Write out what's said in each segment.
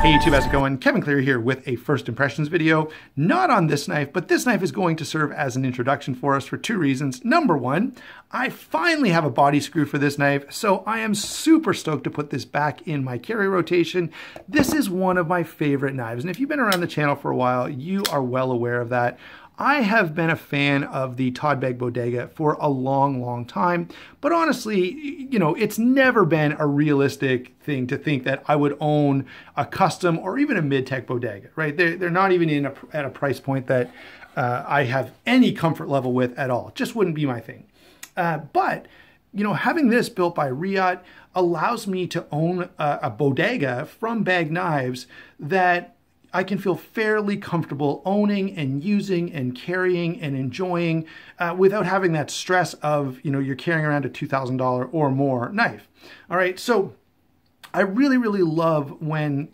Hey YouTube, how's it going? Kevin Cleary here with a first impressions video. Not on this knife, but this knife is going to serve as an introduction for us for two reasons. Number one, I finally have a body screw for this knife, so I am super stoked to put this back in my carry rotation. This is one of my favorite knives, and if you've been around the channel for a while, you are well aware of that. I have been a fan of the Todd Bag Bodega for a long time, but honestly, you know, it's never been a realistic thing to think that I would own a custom or even a mid-tech Bodega, right? They're not even at a price point that I have any comfort level with at all. Just wouldn't be my thing. But, you know, having this built by Reate allows me to own a Bodega from Bag Knives that I can feel fairly comfortable owning and using and carrying and enjoying without having that stress of, you know, you're carrying around a $2,000 or more knife. All right, so I really love when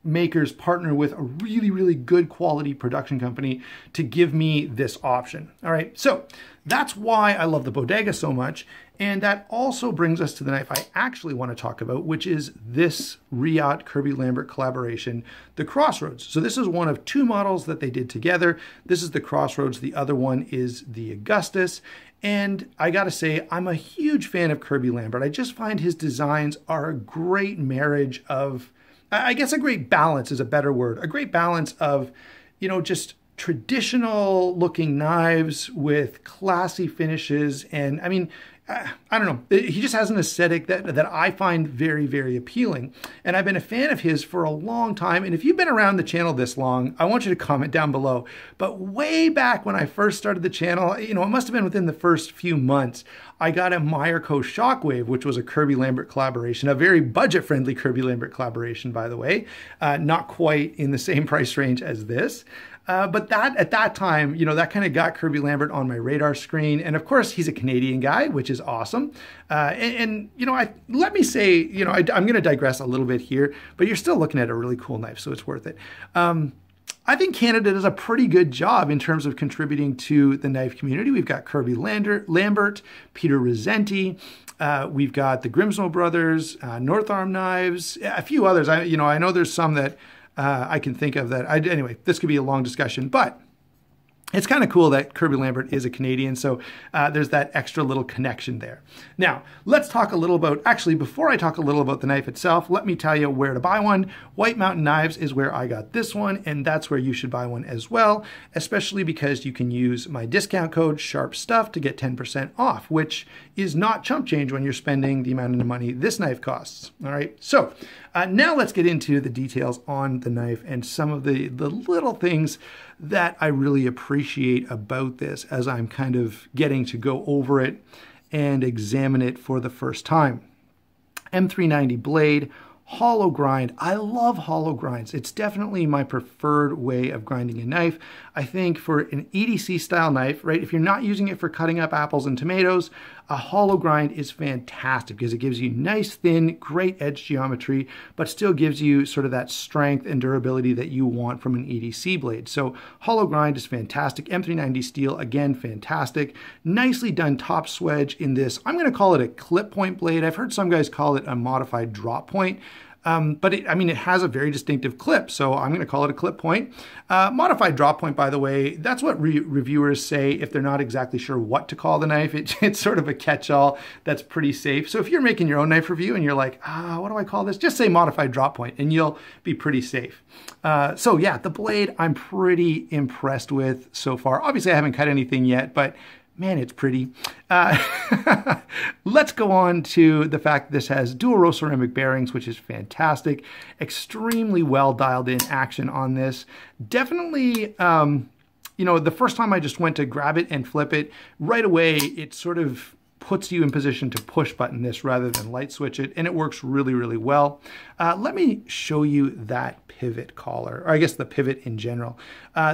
makers partner with a really good quality production company to give me this option. All right, so that's why I love the Bodega so much. And that also brings us to the knife I actually want to talk about, which is this Reate Kirby Lambert collaboration, the Crossroads. So this is one of two models that they did together. This is the Crossroads. The other one is the Augustus. And I gotta say, I'm a huge fan of Kirby Lambert. I just find his designs are a great marriage of, I guess a great balance is a better word, a great balance of, you know, just traditional looking knives with classy finishes. And I mean, I don't know, he just has an aesthetic that I find very appealing. And I've been a fan of his for a long time. And if you've been around the channel this long, I want you to comment down below. But way back when I first started the channel, you know, it must have been within the first few months, I got a Meyerco Shockwave, which was a Kirby Lambert collaboration, a very budget-friendly Kirby Lambert collaboration, by the way, not quite in the same price range as this. But that at that time, you know, that kind of got Kirby Lambert on my radar screen. And of course, he's a Canadian guy, which is awesome. And you know, let me say, you know, I'm going to digress a little bit here, but you're still looking at a really cool knife, so it's worth it. I think Canada does a pretty good job in terms of contributing to the knife community. We've got Kirby Lambert, Peter Rizzenti, we've got the Grimsmo brothers, North Arm Knives, a few others. I know there's some that I can think of that. Anyway, this could be a long discussion, but it's kind of cool that Kirby Lambert is a Canadian, so there's that extra little connection there. Now, let's talk a little about, actually, before I talk a little about the knife itself, let me tell you where to buy one. White Mountain Knives is where I got this one, and that's where you should buy one as well, especially because you can use my discount code SHARPSTUFF to get 10% off, which is not chump change when you're spending the amount of money this knife costs. All right, so now let's get into the details on the knife and some of the little things that I really appreciate about this as I'm kind of getting to go over it and examine it for the first time. M390 blade, hollow grind. I love hollow grinds. It's definitely my preferred way of grinding a knife. I think for an EDC style knife, right, if you're not using it for cutting up apples and tomatoes, a hollow grind is fantastic because it gives you nice, thin, great edge geometry, but still gives you sort of that strength and durability that you want from an EDC blade. So hollow grind is fantastic. M390 steel, again, fantastic. Nicely done top swedge in this. I'm going to call it a clip point blade. I've heard some guys call it a modified drop point. But it has a very distinctive clip, so I'm going to call it a clip point. Modified drop point, by the way, that's what reviewers say if they're not exactly sure what to call the knife. It's sort of a catch-all that's pretty safe. So if you're making your own knife review and you're like, what do I call this? Just say modified drop point and you'll be pretty safe. So yeah, the blade I'm pretty impressed with so far. Obviously, I haven't cut anything yet, but man, it's pretty. Let's go on to the fact that this has dual row ceramic bearings, which is fantastic. Extremely well dialed in action on this. Definitely, you know, the first time I just went to grab it and flip it, right away, it sort of puts you in position to push button this rather than light switch it, and it works really well. Let me show you that pivot collar, or I guess the pivot in general.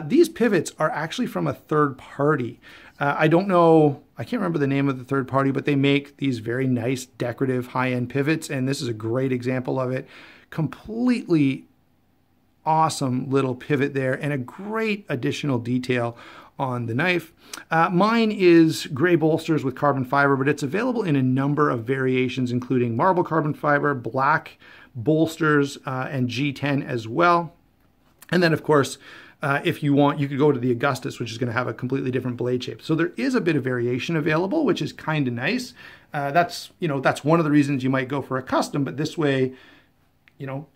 These pivots are actually from a third party. I don't know, I can't remember the name of the third party, but they make these very nice decorative high-end pivots, and this is a great example of it. Completely awesome little pivot there, and a great additional detail on the knife. Mine is gray bolsters with carbon fiber, but it's available in a number of variations, including marble carbon fiber, black bolsters, and G10 as well. And then, of course, if you want, you could go to the Augustus, which is going to have a completely different blade shape. So there is a bit of variation available, which is kind of nice. That's one of the reasons you might go for a custom, but this way,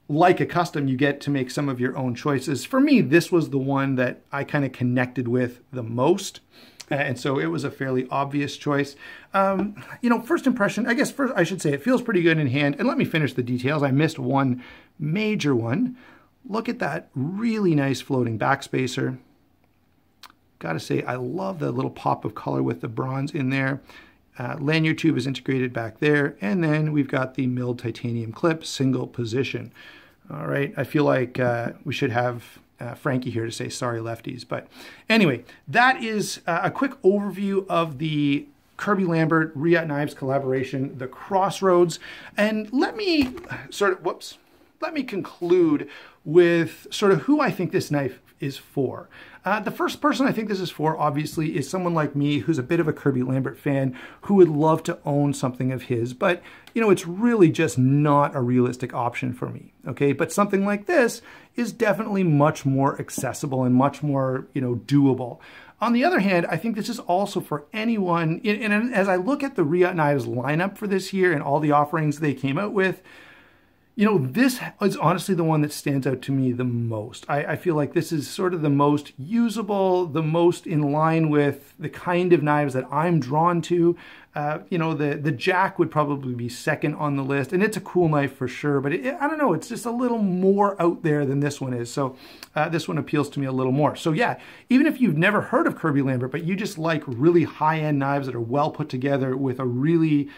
like a custom, you get to make some of your own choices. For me, this was the one that I kind of connected with the most. And so it was a fairly obvious choice. First impression, I guess first I should say it feels pretty good in hand. And let me finish the details. I missed one major one. Look at that really nice floating backspacer. Gotta say, I love the little pop of color with the bronze in there. Lanyard tube is integrated back there. And then we've got the milled titanium clip, single position. All right, I feel like we should have Frankie here to say sorry lefties. But anyway, that is a quick overview of the Kirby Lambert Reate Knives collaboration, the Crossroads. And let me conclude with sort of who I think this knife is for. The first person I think this is for, obviously, is someone like me who's a bit of a Kirby Lambert fan who would love to own something of his, but it's really just not a realistic option for me, okay? But something like this is definitely much more accessible and much more, doable. On the other hand, I think this is also for anyone, and as I look at the Reate Knives lineup for this year and all the offerings they came out with, this is honestly the one that stands out to me the most. I feel like this is sort of the most usable, the most in line with the kind of knives that I'm drawn to. The Jack would probably be second on the list, and it's a cool knife for sure, but I don't know, it's just a little more out there than this one is. So this one appeals to me a little more. So yeah, even if you've never heard of Kirby Lambert, but you just like really high-end knives that are well put together with a really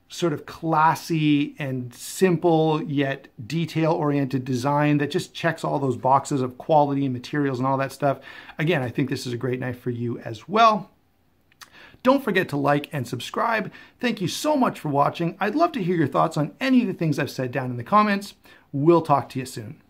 sort of classy and simple yet detail-oriented design that just checks all those boxes of quality and materials and all that stuff. Again, I think this is a great knife for you as well. Don't forget to like and subscribe. Thank you so much for watching. I'd love to hear your thoughts on any of the things I've said down in the comments. We'll talk to you soon.